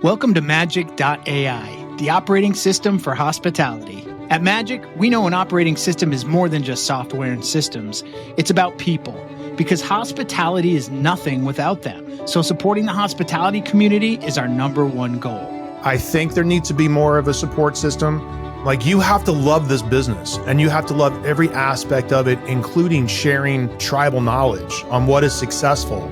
Welcome to Magic.ai, the operating system for hospitality. At Magic, we know an operating system is more than just software and systems. It's about people, because hospitality is nothing without them. So supporting the hospitality community is our number one goal. I think there needs to be more of a support system. Like, you have to love this business and you have to love every aspect of it, including sharing tribal knowledge on what is successful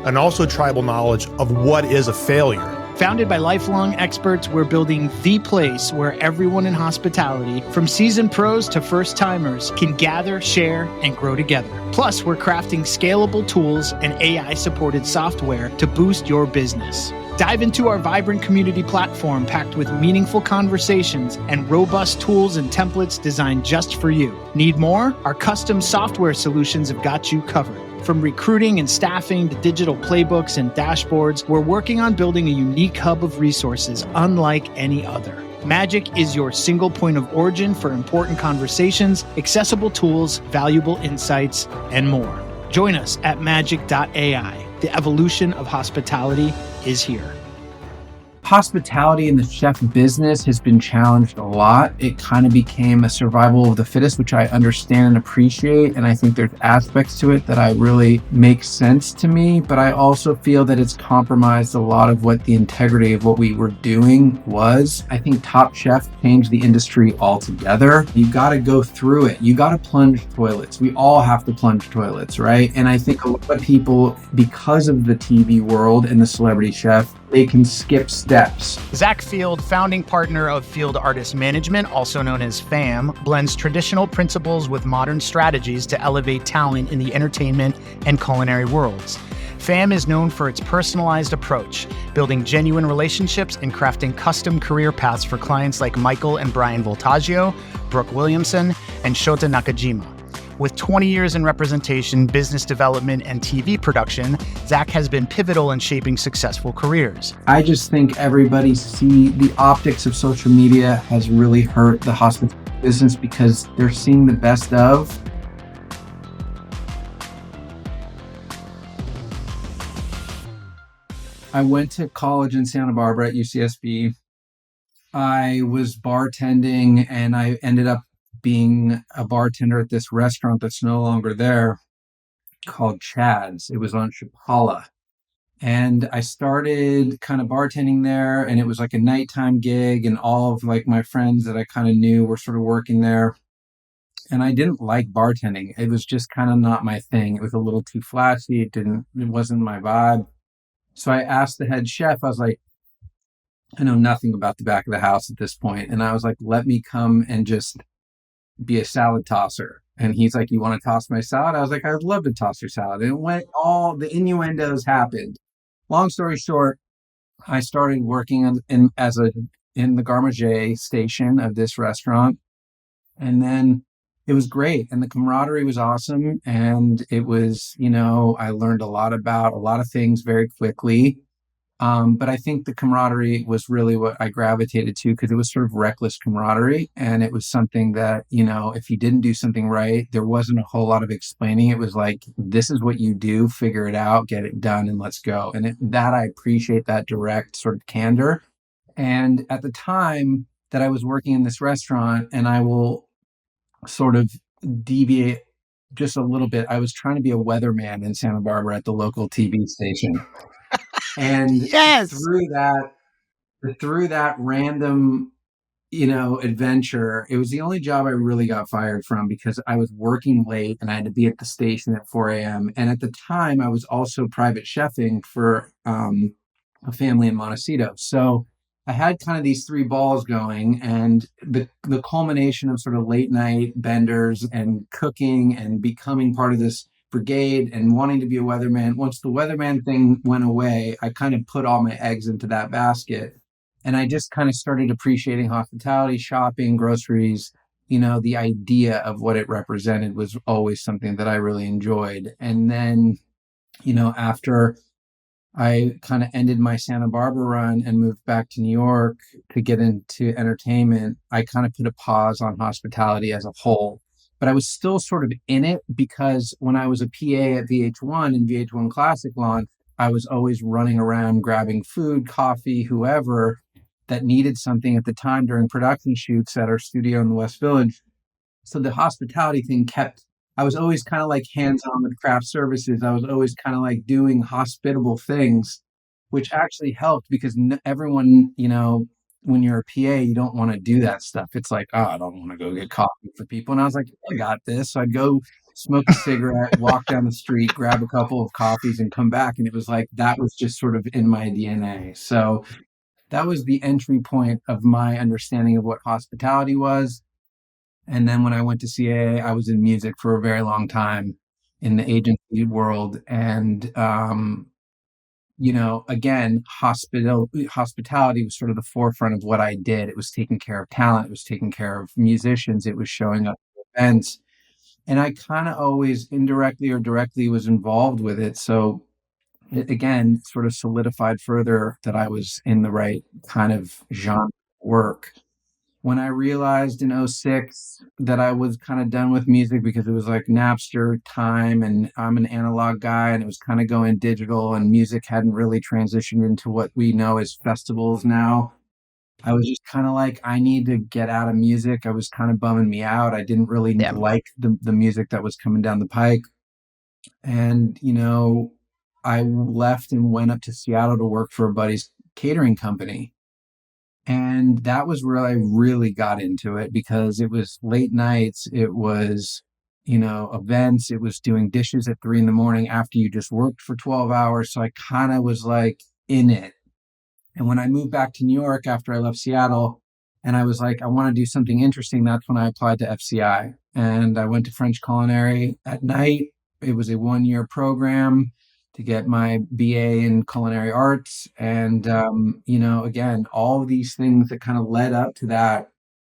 and also tribal knowledge of what is a failure. Founded by lifelong experts, we're building the place where everyone in hospitality, from seasoned pros to first-timers, can gather, share, and grow together. Plus, we're crafting scalable tools and AI-supported software to boost your business. Dive into our vibrant community platform packed with meaningful conversations and robust tools and templates designed just for you. Need more? Our custom software solutions have got you covered. From recruiting and staffing to digital playbooks and dashboards, we're working on building a unique hub of resources unlike any other. Magic is your single point of origin for important conversations, accessible tools, valuable insights, and more. Join us at magic.ai. The evolution of hospitality is here. Hospitality in the chef business has been challenged a lot. It kind of became a survival of the fittest, which I understand and appreciate. And I think there's aspects to it that I really make sense to me. But I also feel that it's compromised a lot of what the integrity of what we were doing was. I think Top Chef changed the industry altogether. You got to go through it. You got to plunge toilets. We all have to plunge toilets, right? And I think a lot of people, because of the TV world and the celebrity chef, they can skip steps. Zach Field, founding partner of Field Artist Management, also known as FAM, blends traditional principles with modern strategies to elevate talent in the entertainment and culinary worlds. FAM is known for its personalized approach, building genuine relationships and crafting custom career paths for clients like Michael and Brian Voltaggio, Brooke Williamson, and Shota Nakajima. With 20 years in representation, business development, and TV production, Zach has been pivotal in shaping successful careers. I just think everybody see the optics of social media has really hurt the hospitality business because they're seeing the best of. I went to college in Santa Barbara at UCSB. I was bartending and I ended up being a bartender at this restaurant that's no longer there called Chad's. It was on Chapala. And I started kind of bartending there, and it was like a nighttime gig, and all of like my friends that I kind of knew were sort of working there. And I didn't like bartending. It was just kind of not my thing. It was a little too flashy. It wasn't my vibe. So I asked the head chef, I was like, I know nothing about the back of the house at this point. And I was like, let me come and just be a salad tosser. And he's like, you want to toss my salad? I was like, I'd love to toss your salad. And when all the innuendos happened, long story short, I started working in the garde station of this restaurant. And then it was great. And the camaraderie was awesome. And it was, I learned a lot about a lot of things very quickly. But I think the camaraderie was really what I gravitated to because it was sort of reckless camaraderie. And it was something that, if you didn't do something right, there wasn't a whole lot of explaining. It was like, this is what you do, figure it out, get it done, and let's go. And I appreciate that direct sort of candor. And at the time that I was working in this restaurant, and I will sort of deviate just a little bit, I was trying to be a weatherman in Santa Barbara at the local TV station. And yes, through that random, adventure, it was the only job I really got fired from because I was working late and I had to be at the station at 4 a.m. And at the time, I was also private chefing for a family in Montecito. So I had kind of these three balls going, and the culmination of sort of late night benders and cooking and becoming part of this brigade and wanting to be a weatherman. Once the weatherman thing went away, I kind of put all my eggs into that basket. And I just kind of started appreciating hospitality, shopping, groceries. The idea of what it represented was always something that I really enjoyed. And then, after I kind of ended my Santa Barbara run and moved back to New York to get into entertainment, I kind of put a pause on hospitality as a whole. But I was still sort of in it because when I was a PA at VH1 and VH1 Classic launched, I was always running around grabbing food, coffee, whoever that needed something at the time during production shoots at our studio in the West Village. So the hospitality thing kept, I was always kind of like hands on with craft services. I was always kind of like doing hospitable things, which actually helped because everyone, when you're a PA, you don't want to do that stuff. It's like, oh, I don't want to go get coffee for people. And I was like, I got this. So I'd go smoke a cigarette, walk down the street, grab a couple of coffees, and come back. And it was like, that was just sort of in my DNA. So that was the entry point of my understanding of what hospitality was. And then when I went to CAA, I was in music for a very long time in the agency world. And, again, hospitality was sort of the forefront of what I did. It was taking care of talent. It was taking care of musicians. It was showing up at events. And I kind of always indirectly or directly was involved with it. So it, again, sort of solidified further that I was in the right kind of genre work. When I realized in '06 that I was kind of done with music because it was like Napster time and I'm an analog guy and it was kind of going digital and music hadn't really transitioned into what we know as festivals now. I was just kind of like, I need to get out of music. I was kind of bumming me out. I didn't really Yeah. like the music that was coming down the pike. And, I left and went up to Seattle to work for a buddy's catering company. And that was where I really got into it because it was late nights. It was, events. It was doing dishes at 3 a.m. after you just worked for 12 hours. So I kind of was like in it. And when I moved back to New York after I left Seattle, and I was like, I want to do something interesting, that's when I applied to FCI. And I went to French Culinary at night. It was a 1-year program to get my BA in culinary arts. And, again, all of these things that kind of led up to that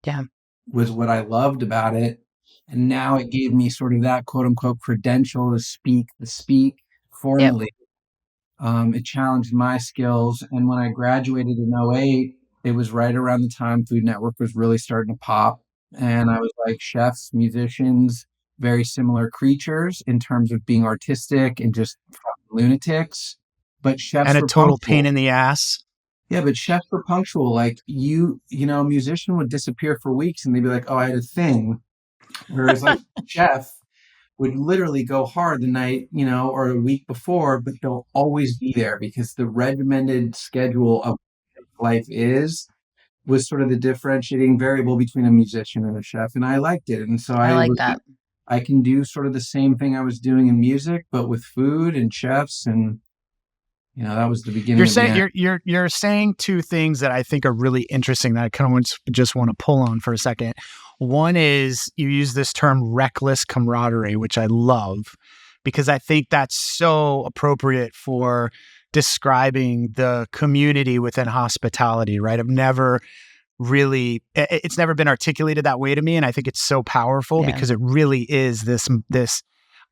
Yeah. was what I loved about it. And now it gave me sort of that quote unquote credential to speak formally. It challenged my skills. And when I graduated in '08, it was right around the time Food Network was really starting to pop. And I was like, chefs, musicians, very similar creatures in terms of being artistic and just lunatics. But chefs And a were total pain punctual. in the ass. Yeah, but chefs were punctual. Like a musician would disappear for weeks and they'd be like, oh, I had a thing. Whereas like chef would literally go hard the night, or a week before, but they'll always be there because the regimented schedule of life was sort of the differentiating variable between a musician and a chef. And I liked it. And so I like that. I can do sort of the same thing I was doing in music, but with food and chefs. And, that was the beginning. You're saying two things that I think are really interesting that I kind of just want to pull on for a second. One is you use this term reckless camaraderie, which I love because I think that's so appropriate for describing the community within hospitality, right? It's never been articulated that way to me. And I think it's so powerful because it really is this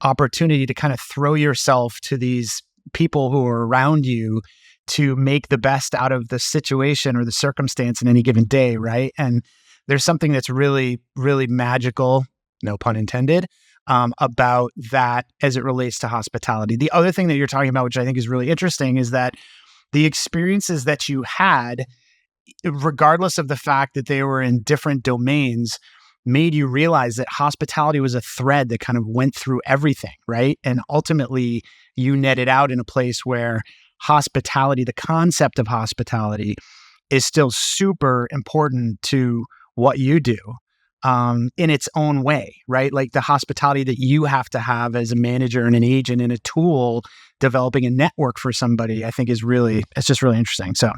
opportunity to kind of throw yourself to these people who are around you to make the best out of the situation or the circumstance in any given day, right? And there's something that's really, really magical, no pun intended, about that as it relates to hospitality. The other thing that you're talking about, which I think is really interesting, is that the experiences that you had, regardless of the fact that they were in different domains, made you realize that hospitality was a thread that kind of went through everything, right? And ultimately, you netted out in a place where hospitality, the concept of hospitality, is still super important to what you do in its own way, right? Like the hospitality that you have to have as a manager and an agent and a tool, developing a network for somebody, I think it's just really interesting. So.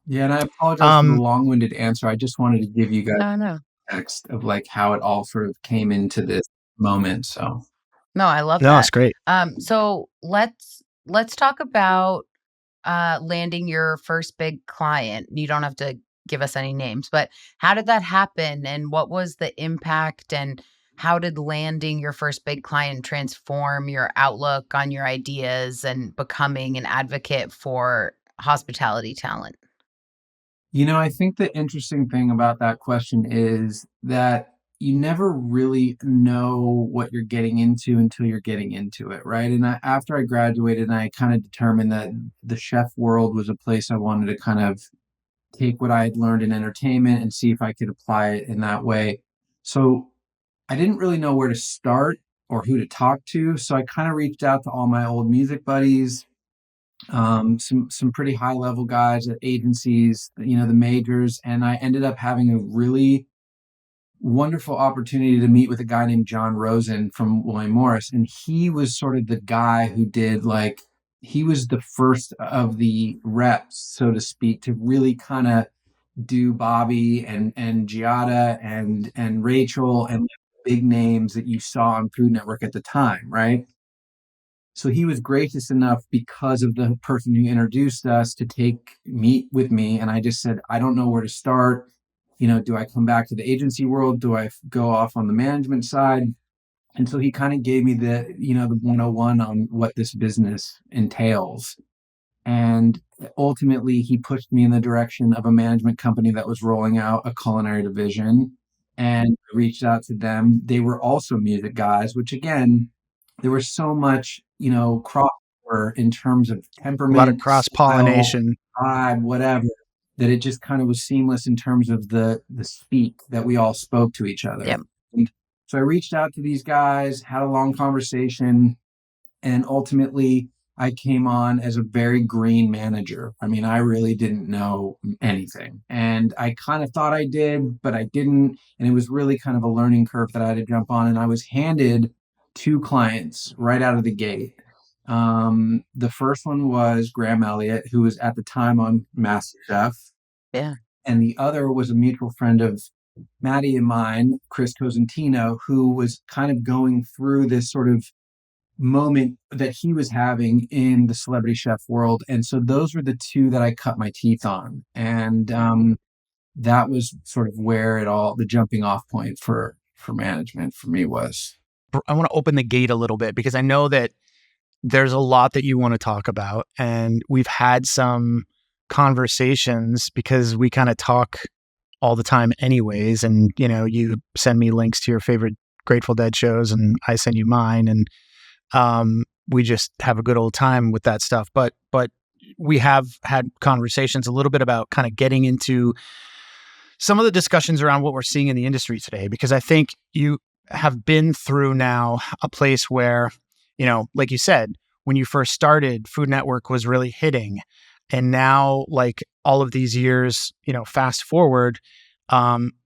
Yeah, and I apologize for the long-winded answer. I just wanted to give you guys No. context of like how it all sort of came into this moment. So No, I love that. No, it's great. So let's talk about landing your first big client. You don't have to give us any names, but how did that happen and what was the impact and how did landing your first big client transform your outlook on your ideas and becoming an advocate for hospitality talent? I think the interesting thing about that question is that you never really know what you're getting into until you're getting into it, right? And after I graduated, I kind of determined that the chef world was a place I wanted to kind of take what I had learned in entertainment and see if I could apply it in that way. So I didn't really know where to start or who to talk to. So I kind of reached out to all my old music buddies, some pretty high level guys at agencies, the majors, and I ended up having a really wonderful opportunity to meet with a guy named John Rosen from William Morris, and he was sort of the guy who did like he was the first of the reps, so to speak, to really kind of do Bobby and Giada and Rachel and big names that you saw on Food Network at the time, right? So he was gracious enough because of the person who introduced us to meet with me. And I just said, I don't know where to start. Do I come back to the agency world? Do I go off on the management side? And so he kind of gave me the 101 on what this business entails. And ultimately, he pushed me in the direction of a management company that was rolling out a culinary division, and reached out to them. They were also music guys, which again, there was so much, crossover in terms of A lot of temperament, cross style, pollination. vibe, whatever, that it just kind of was seamless in terms of the speak that we all spoke to each other. Yep. And so I reached out to these guys, had a long conversation, and ultimately I came on as a very green manager. I mean, I really didn't know anything. And I kind of thought I did, but I didn't. And it was really kind of a learning curve that I had to jump on. And I was handed two clients right out of the gate. The first one was Graham Elliott, who was at the time on MasterChef. Yeah. And the other was a mutual friend of Maddie and mine, Chris Cosentino, who was kind of going through this sort of moment that he was having in the celebrity chef world. And so those were the two that I cut my teeth on. And that was sort of where the jumping off point for management for me was. I want to open the gate a little bit because I know that there's a lot that you want to talk about. And we've had some conversations because we kind of talk all the time anyways. And, you send me links to your favorite Grateful Dead shows and I send you mine. And we just have a good old time with that stuff. But we have had conversations a little bit about kind of getting into some of the discussions around what we're seeing in the industry today, because I think you have been through now a place where, like you said, when you first started, Food Network was really hitting. And now, like all of these years, fast forward,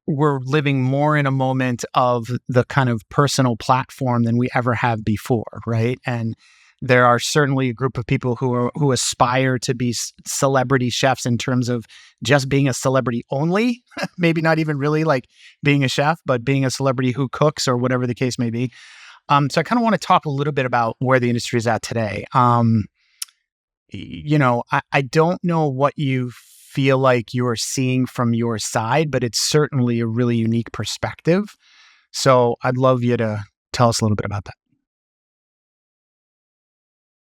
we're living more in a moment of the kind of personal platform than we ever have before, right? And there are certainly a group of people who aspire to be celebrity chefs in terms of just being a celebrity only, maybe not even really like being a chef, but being a celebrity who cooks or whatever the case may be. So I kind of want to talk a little bit about where the industry is at today. I don't know what you feel like you're seeing from your side, but it's certainly a really unique perspective. So I'd love you to tell us a little bit about that.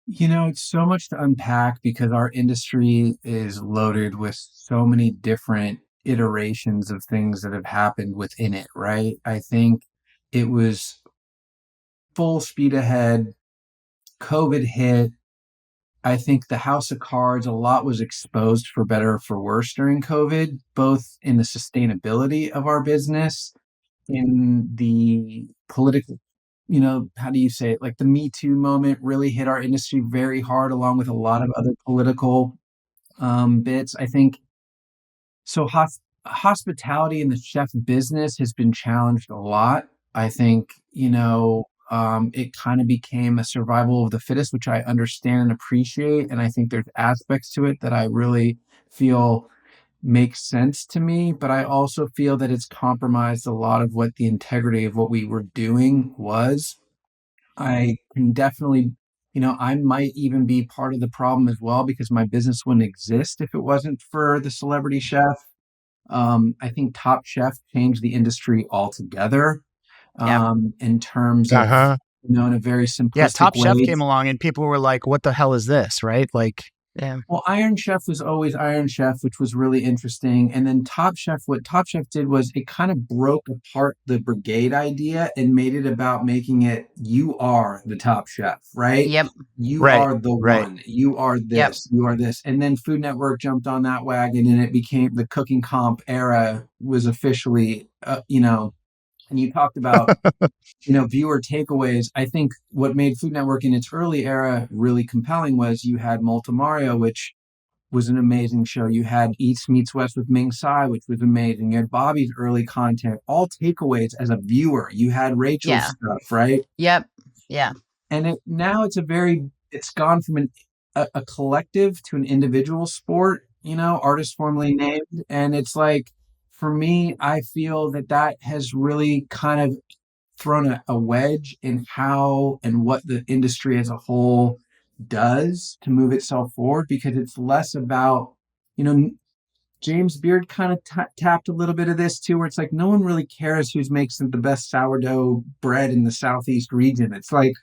It's so much to unpack because our industry is loaded with so many different iterations of things that have happened within it, right? I think it was full speed ahead. COVID hit. I think the house of cards, a lot was exposed for better or for worse during COVID, both in the sustainability of our business, in the political, how do you say it? Like the Me Too moment really hit our industry very hard, along with a lot of other political bits. I think so. Hospitality in the chef business has been challenged a lot. I think, it kind of became a survival of the fittest, which I understand and appreciate. And I think there's aspects to it that I really feel makes sense to me. But I also feel that it's compromised a lot of what the integrity of what we were doing was. I can definitely, I might even be part of the problem as well because my business wouldn't exist if it wasn't for the celebrity chef. I think Top Chef changed the industry altogether Yep. in terms of, Uh-huh. in a very Yeah, simplistic Top Chef way. came along and people were like, what the hell is this, right? Like, Yeah. Well, Iron Chef was always Iron Chef, which was really interesting. And then Top Chef, what Top Chef did was it kind of broke apart the brigade idea and made it about making it, you are the top chef, right? Yep. You Right, are the right. one. You are Yep. this. You are this. And then Food Network jumped on that wagon, and it became the cooking comp era was officially, and you talked about viewer takeaways. I think what made Food Network in its early era really compelling was you had Multimario, which was an amazing show. You had Eats Meets West with Ming Tsai, which was amazing. You had Bobby's early content, all takeaways as a viewer. You had Rachel's Yeah. stuff, right? Yep. Yeah. And now it's gone from a collective to an individual sport, artist formerly named. And it's like, for me, I feel that has really kind of thrown a wedge in how and what the industry as a whole does to move itself forward, because it's less about, James Beard kind of tapped a little bit of this too, where it's like, no one really cares who makes the best sourdough bread in the Southeast region. It's like,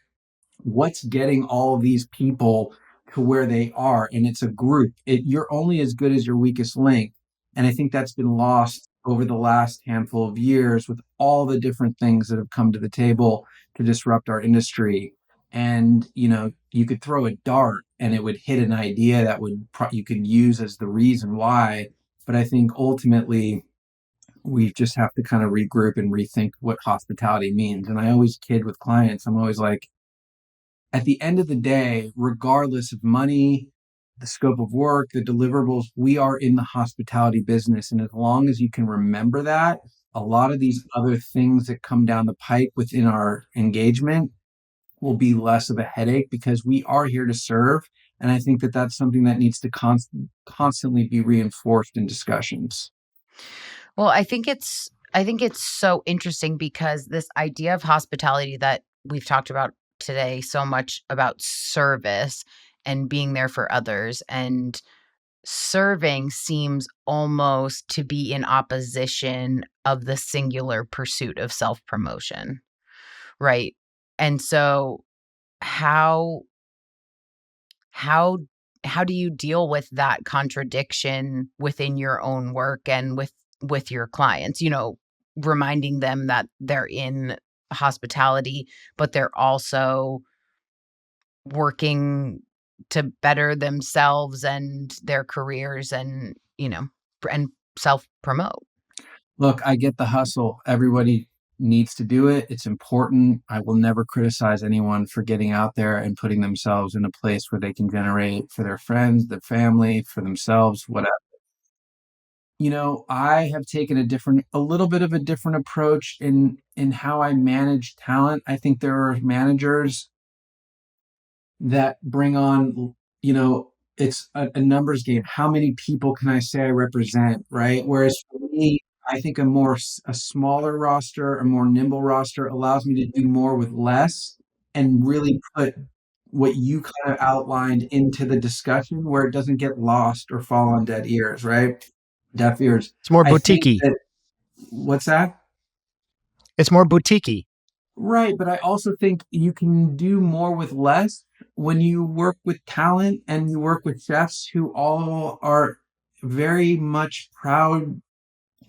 what's getting all of these people to where they are? And it's a group. You're only as good as your weakest link. And I think that's been lost over the last handful of years with all the different things that have come to the table to disrupt our industry. And, you could throw a dart and it would hit an idea that you could use as the reason why. But I think ultimately we just have to kind of regroup and rethink what hospitality means. And I always kid with clients. I'm always like, at the end of the day, regardless of money, the scope of work, the deliverables, we are in the hospitality business. And as long as you can remember that, a lot of these other things that come down the pipe within our engagement will be less of a headache, because we are here to serve. And I think that that's something that needs to constantly be reinforced in discussions. Well, I think it's so interesting because this idea of hospitality that we've talked about today, so much about service and being there for others, and serving seems almost to be in opposition of the singular pursuit of self-promotion, right? And so how how how do you deal with that contradiction within your own work and with your clients, reminding them that they're in hospitality, but they're also working to better themselves and their careers and, and self promote. Look, I get the hustle. Everybody needs to do it. It's important. I will never criticize anyone for getting out there and putting themselves in a place where they can generate for their friends, their family, for themselves, whatever. I have taken a little bit of a different approach in how I manage talent. I think there are managers that bring on, it's a numbers game. How many people can I say I represent, right? Whereas for me, I think a smaller roster, a more nimble roster allows me to do more with less and really put what you kind of outlined into the discussion where it doesn't get lost or fall on dead ears, right? Deaf ears. It's more I think boutiquey. that, what's that? It's more boutiquey. Right, but I also think you can do more with less when you work with talent and you work with chefs who all are very much proud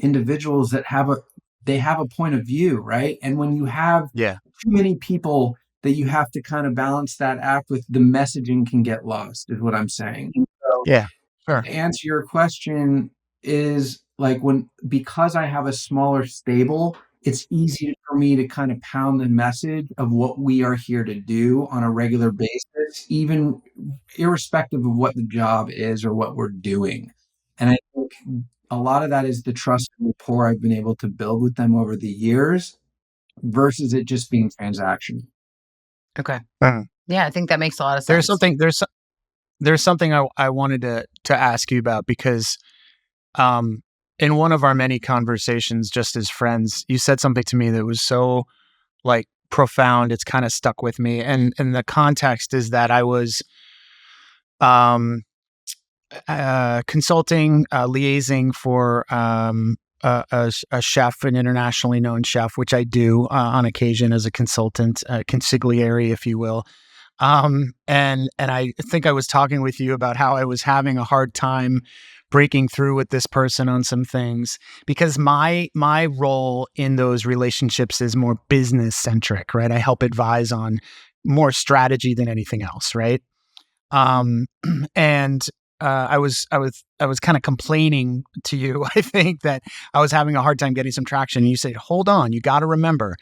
individuals that have a point of view, right? And when you have Yeah. too many people that you have to kind of balance that act with, the messaging can get lost, is what I'm saying. So Yeah. Sure. to answer your question is like, because I have a smaller stable, it's easy for me to kind of pound the message of what we are here to do on a regular basis, even irrespective of what the job is or what we're doing. And I think a lot of that is the trust and rapport I've been able to build with them over the years versus it just being transactional. Okay. Mhm. Yeah, I think that makes a lot of sense. There's something I wanted to ask you about, because in one of our many conversations just as friends, you said something to me that was so like profound. It's kind of stuck with me. And the context is that I was consulting, liaising for a chef, an internationally known chef, which I do on occasion as a consultant, consigliere, if you will. And I think I was talking with you about how I was having a hard time breaking through with this person on some things because my role in those relationships is more business centric, right? I help advise on more strategy than anything else, right? Um, and I was kind of complaining to you. I think that I was having a hard time getting some traction. And you said, "Hold on, you got to remember,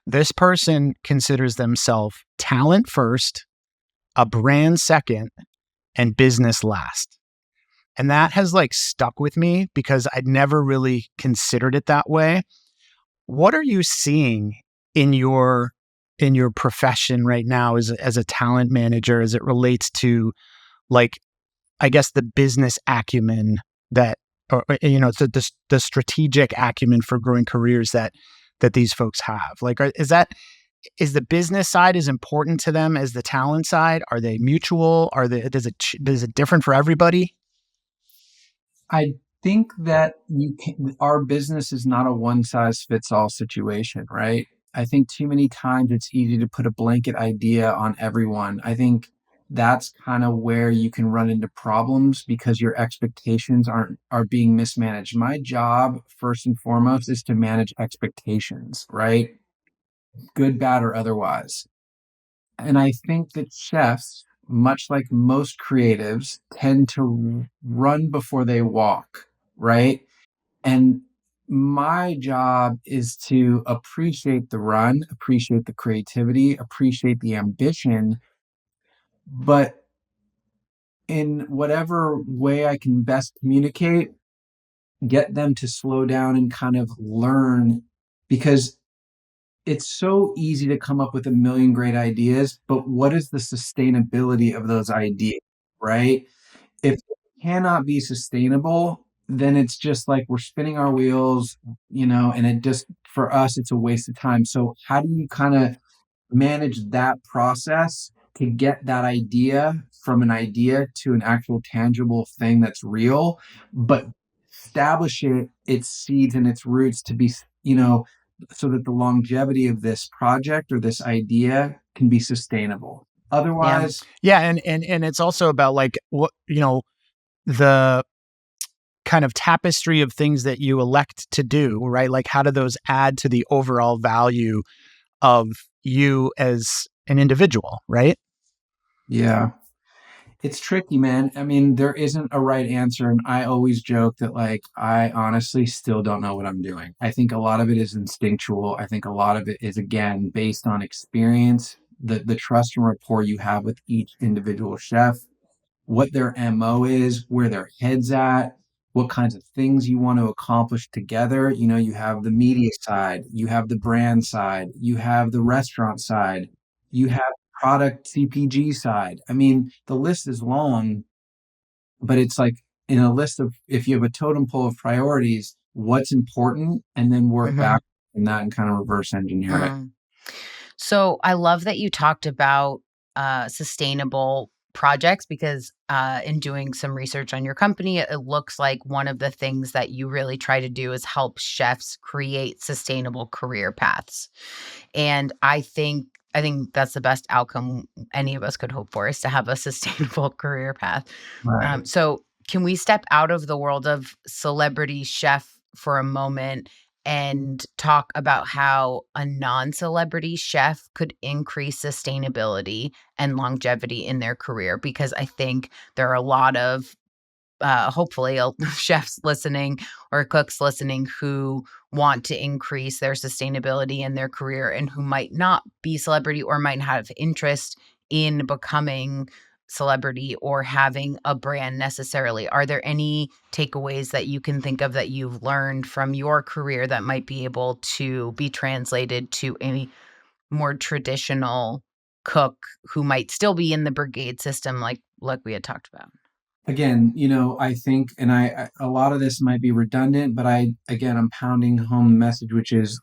this person considers themselves talent first, a brand second, and business last." And that has like stuck with me because I'd never really considered it that way. What are you seeing in your profession right now as a talent manager as it relates to like I guess the business acumen that the strategic acumen for growing careers that these folks have? Like is the business side as important to them as the talent side? Are they mutual? Does it different for everybody? I think that our business is not a one size fits all situation, right? I think too many times it's easy to put a blanket idea on everyone. I think that's kind of where you can run into problems because your expectations are being mismanaged. My job, first and foremost, is to manage expectations, right? Good, bad, or otherwise. And I think that chefs, much like most creatives, tend to run before they walk, right? And my job is to appreciate the run, appreciate the creativity, appreciate the ambition, but in whatever way I can best communicate, get them to slow down and kind of learn because it's so easy to come up with a million great ideas, but what is the sustainability of those ideas, right? If it cannot be sustainable, then it's just like we're spinning our wheels, and it just, for us, it's a waste of time. So, how do you kind of manage that process to get that idea from an idea to an actual tangible thing that's real, but establish its seeds and its roots to be, so that the longevity of this project or this idea can be sustainable. Yeah. Otherwise, Yeah, and it's also about like what the kind of tapestry of things that you elect to do, right? Like how do those add to the overall value of you as an individual, right? yeah. It's tricky, man. I mean, there isn't a right answer. And I always joke that, like, I honestly still don't know what I'm doing. I think a lot of it is instinctual. I think a lot of it is, again, based on experience, the trust and rapport you have with each individual chef, what their MO is, where their head's at, what kinds of things you want to accomplish together. You have the media side, you have the brand side, you have the restaurant side, you have product CPG side. I mean, the list is long, but it's like in a list of, if you have a totem pole of priorities, what's important, and then work Mhm. back from that and kind of reverse engineer it. Mm. So I love that you talked about sustainable projects because in doing some research on your company, it looks like one of the things that you really try to do is help chefs create sustainable career paths. And I think that's the best outcome any of us could hope for is to have a sustainable career path. Right. So can we step out of the world of celebrity chef for a moment and talk about how a non-celebrity chef could increase sustainability and longevity in their career? Because I think there are a lot of hopefully chefs listening or cooks listening who want to increase their sustainability in their career and who might not be celebrity or might have interest in becoming celebrity or having a brand necessarily. Are there any takeaways that you can think of that you've learned from your career that might be able to be translated to a more traditional cook who might still be in the brigade system like we had talked about? Again, I think, and a lot of this might be redundant, but I'm pounding home the message, which is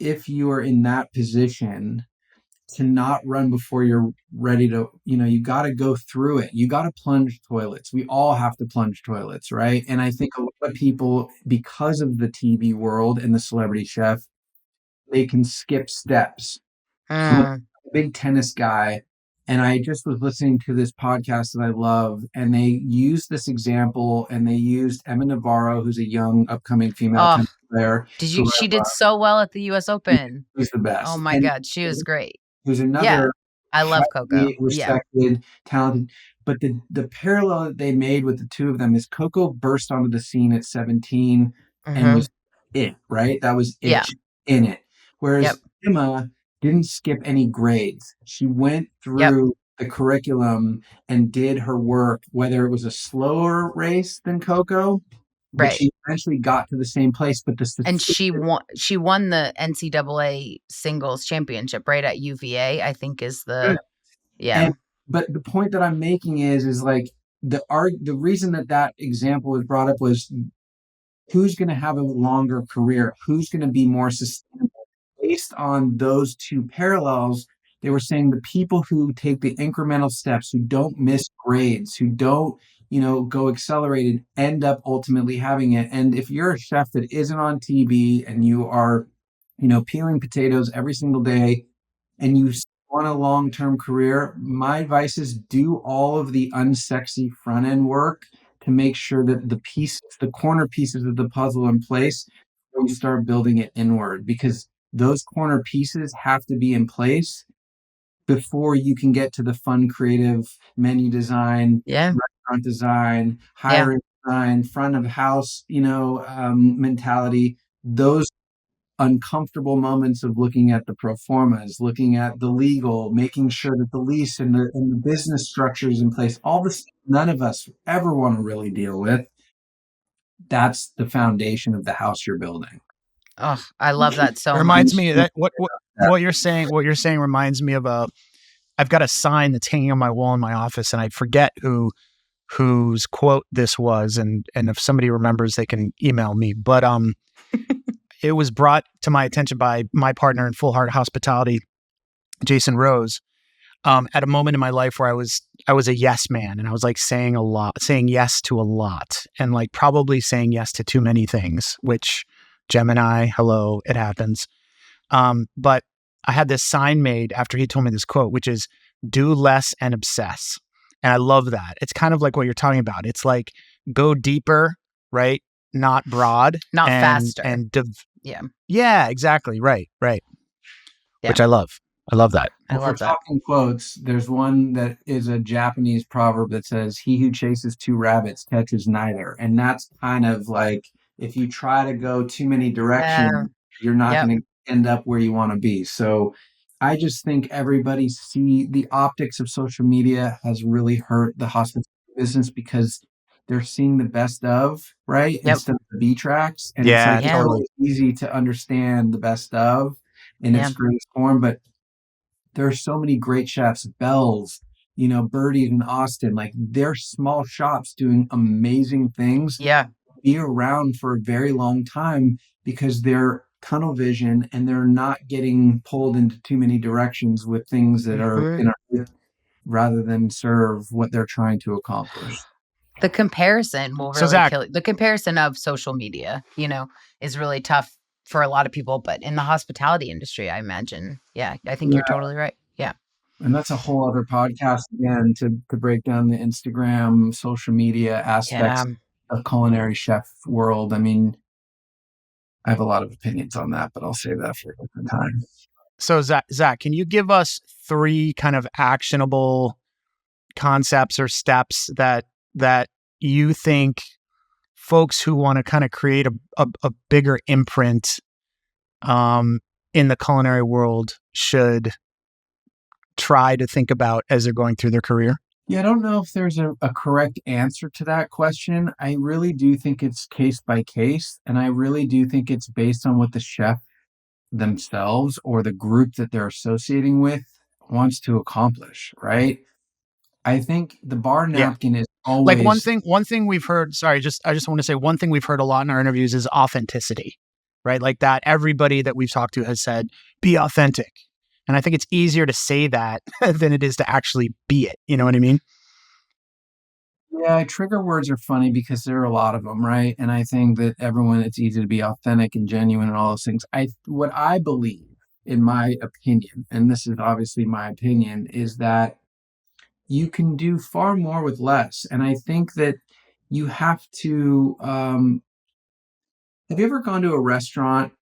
if you are in that position to not run before you're ready to, you got to go through it. You got to plunge toilets. We all have to plunge toilets, right? And I think a lot of people, because of the TV world and the celebrity chef, they can skip steps. I'm a Mm, big tennis guy. And I just was listening to this podcast that I love, and they used this example, and they used Emma Navarro, who's a young upcoming female Oh, tennis player, who she did so well at the US Open. is the Oh best. my And God, she was great. who's Yeah. another I love Coco. highly Yeah. respected, talented. But the parallel that they made with the two of them is Coco burst onto the scene at 17 and Mhm. was it, right? That was it. Yeah. She was in it. Yep. Whereas Emma didn't skip any grades. She went Yep. through the curriculum and did her work, whether it was a slower race than Coco, but Right. she eventually got to the same place. But the And statistics, she won the NCAA singles championship, right, at UVA, I think is the yeah. and but the point that I'm making is like the reason that example was brought up was who's going to have a longer career, who's going to be more sustainable. Based on those two parallels, they were saying the people who take the incremental steps, who don't miss grades, who don't, go accelerated, end up ultimately having it. And if you're a chef that isn't on TV and you are, peeling potatoes every single day and you want a long-term career, my advice is do all of the unsexy front end work to make sure that the corner pieces of the puzzle in place before you start building it inward, because those corner pieces have to be in place before you can get to the fun, creative menu design, Yeah. restaurant design, Yeah. hiring design, front of house, mentality. Those uncomfortable moments of looking at the pro formas, looking at the legal, making sure that the lease and the business structure is in place, all this none of us ever want to really deal with. That's the foundation of the house you're building. Oh, I love that It so reminds much. me that what you're saying reminds me of I've got a sign that's hanging on my wall in my office, and I forget whose quote this was, and if somebody remembers, they can email me. But it was brought to my attention by my partner in Full Heart Hospitality, Jason Rose, at a moment in my life where I was a yes man, and I was like saying yes to a lot, and like probably saying yes to too many things, which Gemini, hello, it happens. But I had this sign made after he told me this quote, which is do less and obsess. And I love that. It's kind of like what you're talking about. It's like go deeper, right? Not broad. Not faster. Yeah. Yeah, exactly. Right. Yeah. Which I love. I love that. I love that. Talking quotes, there's one that is a Japanese proverb that says, "He who chases two rabbits catches neither." And that's kind of like if you try to go too many directions, you're not Yep. going to end up where you want to be. So I just think everybody see the optics of social media has really hurt the hospitality business because they're seeing the best of, right? Yep. Instead of the B tracks. And Yeah, it's like, Yeah. totally easy to understand the best of in its Yeah. greatest form, but there are so many great chefs, Bell's, Birdie in Austin, like they're small shops doing amazing things, Yeah. be around for a very long time because they're tunnel vision and they're not getting pulled into too many directions with things that are Mhm. going to rather than serve what they're trying to accomplish. The comparison will So, really Zach- kill it. The comparison of social media, is really tough for a lot of people, but in the hospitality industry, I imagine. Yeah, I think you're totally right. Yeah. And that's a whole other podcast again to break down the Instagram, social media aspects of culinary chef world. I mean, I have a lot of opinions on that, but I'll save that for a different time. So Zach, can you give us 3 kind of actionable concepts or steps that you think folks who want to kind of create a bigger imprint in the culinary world should try to think about as they're going through their career? Yeah, I don't know if there's a correct answer to that question. I really do think it's case by case, and I really do think it's based on what the chef themselves or the group that they're associating with wants to accomplish, right? I think the bar napkin is always like one thing we've heard, I just want to say one thing we've heard a lot in our interviews is authenticity, right? Like that everybody that we've talked to has said, be authentic. And I think it's easier to say that than it is to actually be it. You know what I mean? Yeah, trigger words are funny because there are a lot of them, right? And I think that it's easy to be authentic and genuine and all those things. What I believe, in my opinion, and this is obviously my opinion, is that you can do far more with less. And I think that you have to, have you ever gone to a restaurant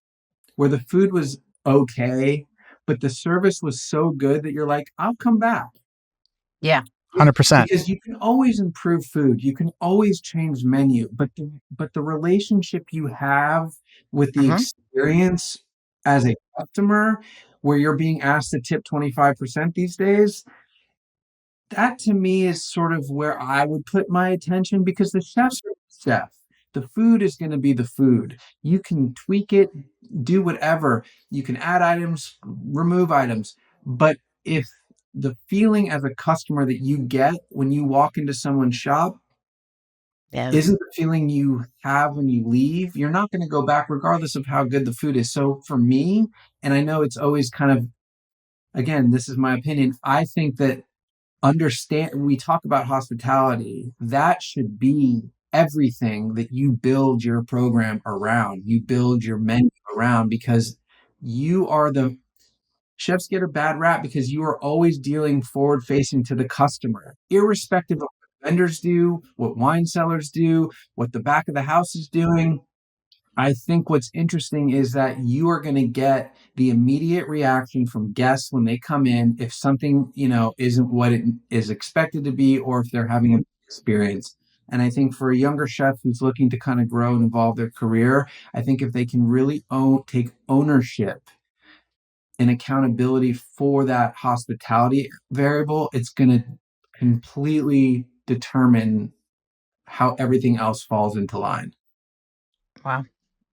where the food was okay, but the service was so good that you're like, I'll come back? Yeah. 100%. Because you can always improve food, you can always change menu, but the relationship you have with the Hmm. experience as a customer, where you're being asked to tip 25% these days, that to me is sort of where I would put my attention, because the chef's a chef. The food is going to be the food. You can tweak it, do whatever. You can add items, remove items. But if the feeling as a customer that you get when you walk into someone's shop Yeah. isn't the feeling you have when you leave, you're not going to go back regardless of how good the food is. So for me, and I know it's always kind of, again, this is my opinion, I think that understand, when we talk about hospitality, that should be everything that you build your program around, you build your menu around, because you are the chefs get a bad rap because you are always dealing forward facing to the customer, irrespective of what vendors do, what wine cellars do, what the back of the house is doing. I think what's interesting is that you are going to get the immediate reaction from guests when they come in if something, isn't what it is expected to be, or if they're having an experience. And I think for a younger chef who's looking to kind of grow and evolve their career, I think if they can really take ownership and accountability for that hospitality variable, it's going to completely determine how everything else falls into line. Wow.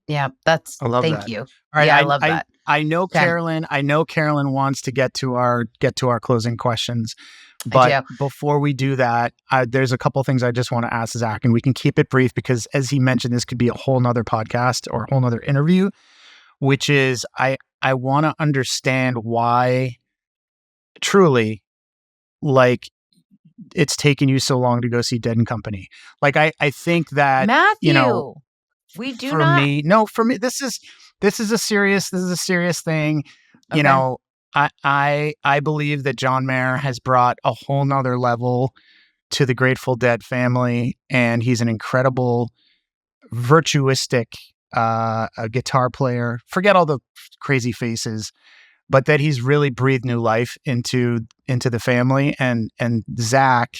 Yeah. I love Thank that. you. All right. Yeah, I love I that. I know Okay. Carolyn wants to get to our closing questions. I But do. before we do that, there's a couple things I just want to ask Zach, and we can keep it brief because, as he mentioned, this could be a whole nother podcast or a whole nother interview, which is I want to understand why truly, like, it's taken you so long to go see Dead and Company. Like, I think that, Matthew, we do not. for me, this is a serious thing. You Okay. know, I believe that John Mayer has brought a whole nother level to the Grateful Dead family, and he's an incredible, virtuistic a guitar player. Forget all the crazy faces, but that he's really breathed new life into the family. And Zach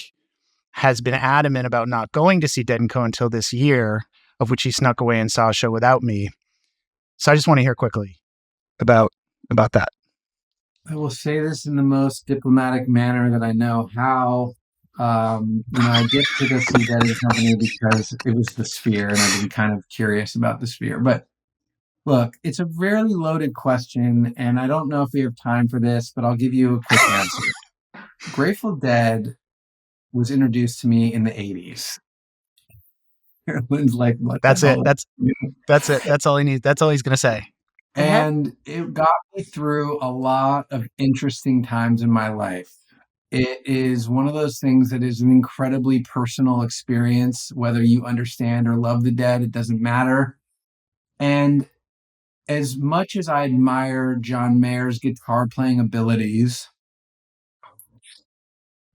has been adamant about not going to see Dead and Co until this year, of which he snuck away and saw a show without me. So I just want to hear quickly about that. I will say this in the most diplomatic manner that I know how. I get to go see Dead and Company because it was the Sphere, and I've been kind of curious about the Sphere. But look, it's a rarely loaded question, and I don't know if we have time for this, but I'll give you a quick answer. Grateful Dead was introduced to me in the 80s. Lynn's like, what That's the it. hell? That's it. That's all he needs. That's all he's going to say. And it got me through a lot of interesting times in my life. It is one of those things that is an incredibly personal experience, whether you understand or love the Dead, it doesn't matter. And as much as I admire John Mayer's guitar playing abilities,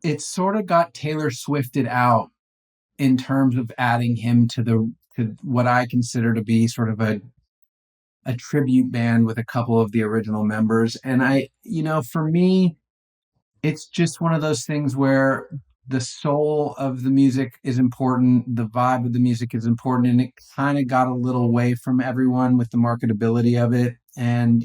it sort of got Taylor Swifted out in terms of adding him to what I consider to be sort of a tribute band with a couple of the original members. And for me, it's just one of those things where the soul of the music is important, the vibe of the music is important, and it kind of got a little away from everyone with the marketability of it. And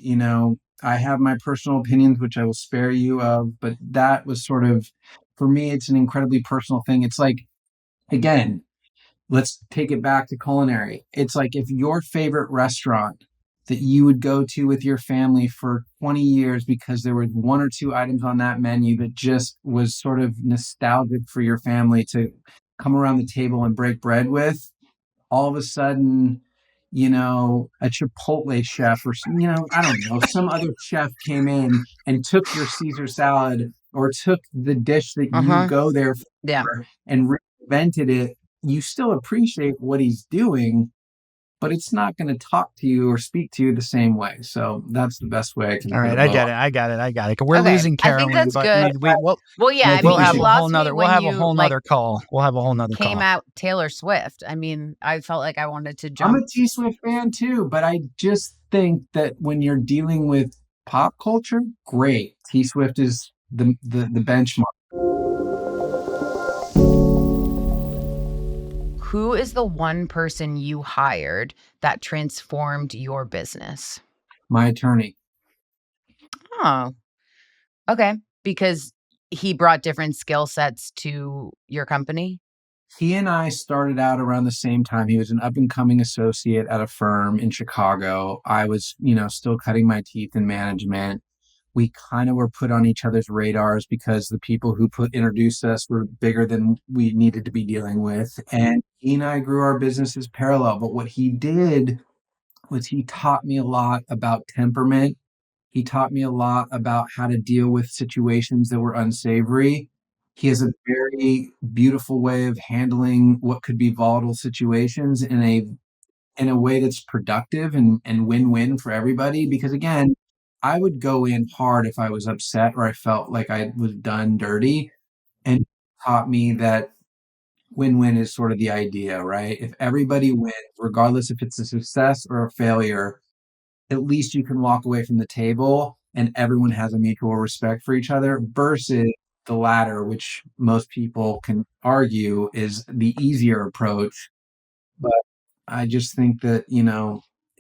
I have my personal opinions, which I will spare you of, but that was sort of, for me, it's an incredibly personal thing. It's like, again, let's take it back to culinary. It's like if your favorite restaurant that you would go to with your family for 20 years because there were one or two items on that menu that just was sort of nostalgic for your family to come around the table and break bread with, all of a sudden, a Chipotle chef or, I don't know, some other chef came in and took your Caesar salad or took the dish that you go there for Yeah. and reinvented it. You still appreciate what he's doing, but it's not going to talk to you or speak to you the same way. So that's the best way I can. All right, I get it. We're Okay, losing I Carolyn, think that's but good. we'll Yeah, I think mean, we'll we have you a should- whole lost me nother when you call. We'll have a whole nother came call. out Taylor Swift. I mean, I felt like I wanted to I'm jump. a T Swift fan too, but I just think that when you're dealing with pop culture, great. T Swift is the benchmark. Who is the one person you hired that transformed your business? My attorney. Oh, okay. Because he brought different skill sets to your company? He and I started out around the same time. He was an up and coming associate at a firm in Chicago. I was, still cutting my teeth in management. We kind of were put on each other's radars because the people who introduced us were bigger than we needed to be dealing with. And he and I grew our businesses parallel. But what he did was he taught me a lot about temperament. He taught me a lot about how to deal with situations that were unsavory. He has a very beautiful way of handling what could be volatile situations in a way that's productive and win-win for everybody. Because again, I would go in hard if I was upset or I felt like I was done dirty, and taught me that win-win is sort of the idea, right? If everybody wins, regardless if it's a success or a failure, at least you can walk away from the table and everyone has a mutual respect for each other, versus the latter, which most people can argue is the easier approach. But I just think that,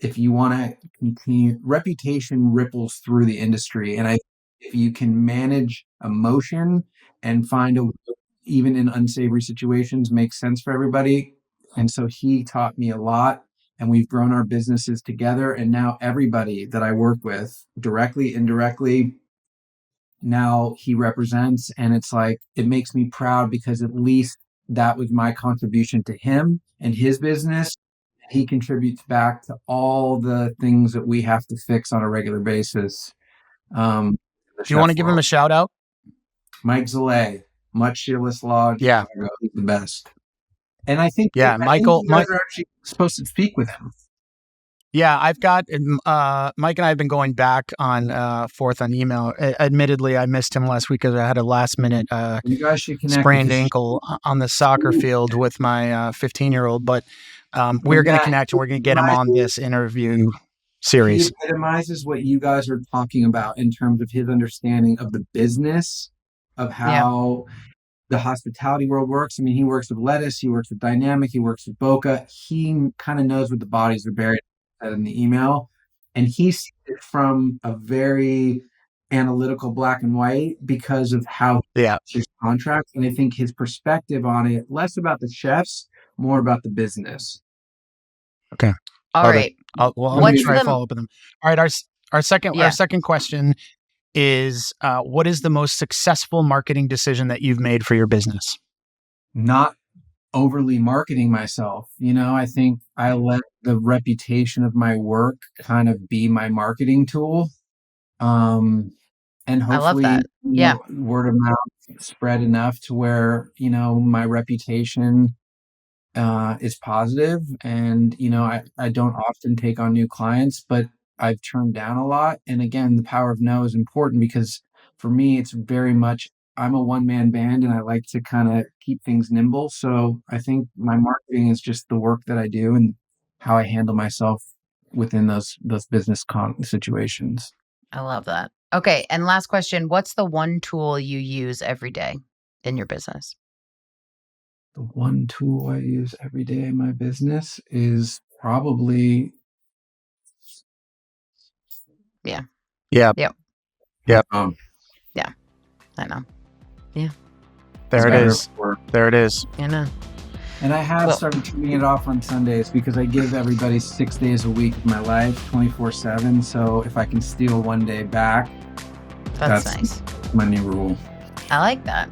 if you want to continue, reputation ripples through the industry. And if you can manage emotion and find even in unsavory situations, makes sense for everybody. And so he taught me a lot, and we've grown our businesses together. And now everybody that I work with, directly, indirectly, now he represents. And it's like, it makes me proud because at least that was my contribution to him and his business. He contributes back to all the things that we have to fix on a regular basis. Do you want to give him a shout out? Mike Zalay, Much Fearless Law. Yeah. Chicago. He's the best. And I think, Michael, you guys are actually supposed to speak with him. Yeah, I've got Mike and I have been going back on forth on email. Admittedly, I missed him last week because I had a last minute You guys should connect. sprained ankle on the soccer field with my 15-year-old. But we're going to connect and we're going to get him on this interview series. He epitomizes what you guys are talking about in terms of his understanding of the business, of how the hospitality world works. I mean, he works with Lettuce, he works with Dynamic, he works with Boca. He kind of knows what the bodies are buried in the email. And he sees it from a very analytical black and white because of how his contract. And I think his perspective on it, less about the chefs, more about the business. Okay. All right. I'm going to try to follow up with him. All right. Our second question is, what is the most successful marketing decision that you've made for your business? Not overly marketing myself. I think I let the reputation of my work kind of be my marketing tool. And hopefully, I love that. Word of mouth spread enough to where, my reputation is positive. And, I don't often take on new clients, but I've turned down a lot. And again, the power of no is important because for me, it's very much, I'm a one-man band and I like to kind of keep things nimble. So I think my marketing is just the work that I do and how I handle myself within those business situations. I love that. Okay. And last question, what's the one tool you use every day in your business? The one tool I use every day in my business is probably... Yeah. Yeah. Yep. Yep. Yeah. I know. Yeah. There it is. There it is. I know. And I have started turning it off on Sundays because I give everybody 6 days a week of my life, 24/7. So if I can steal one day back, that's nice. My new rule. I like that.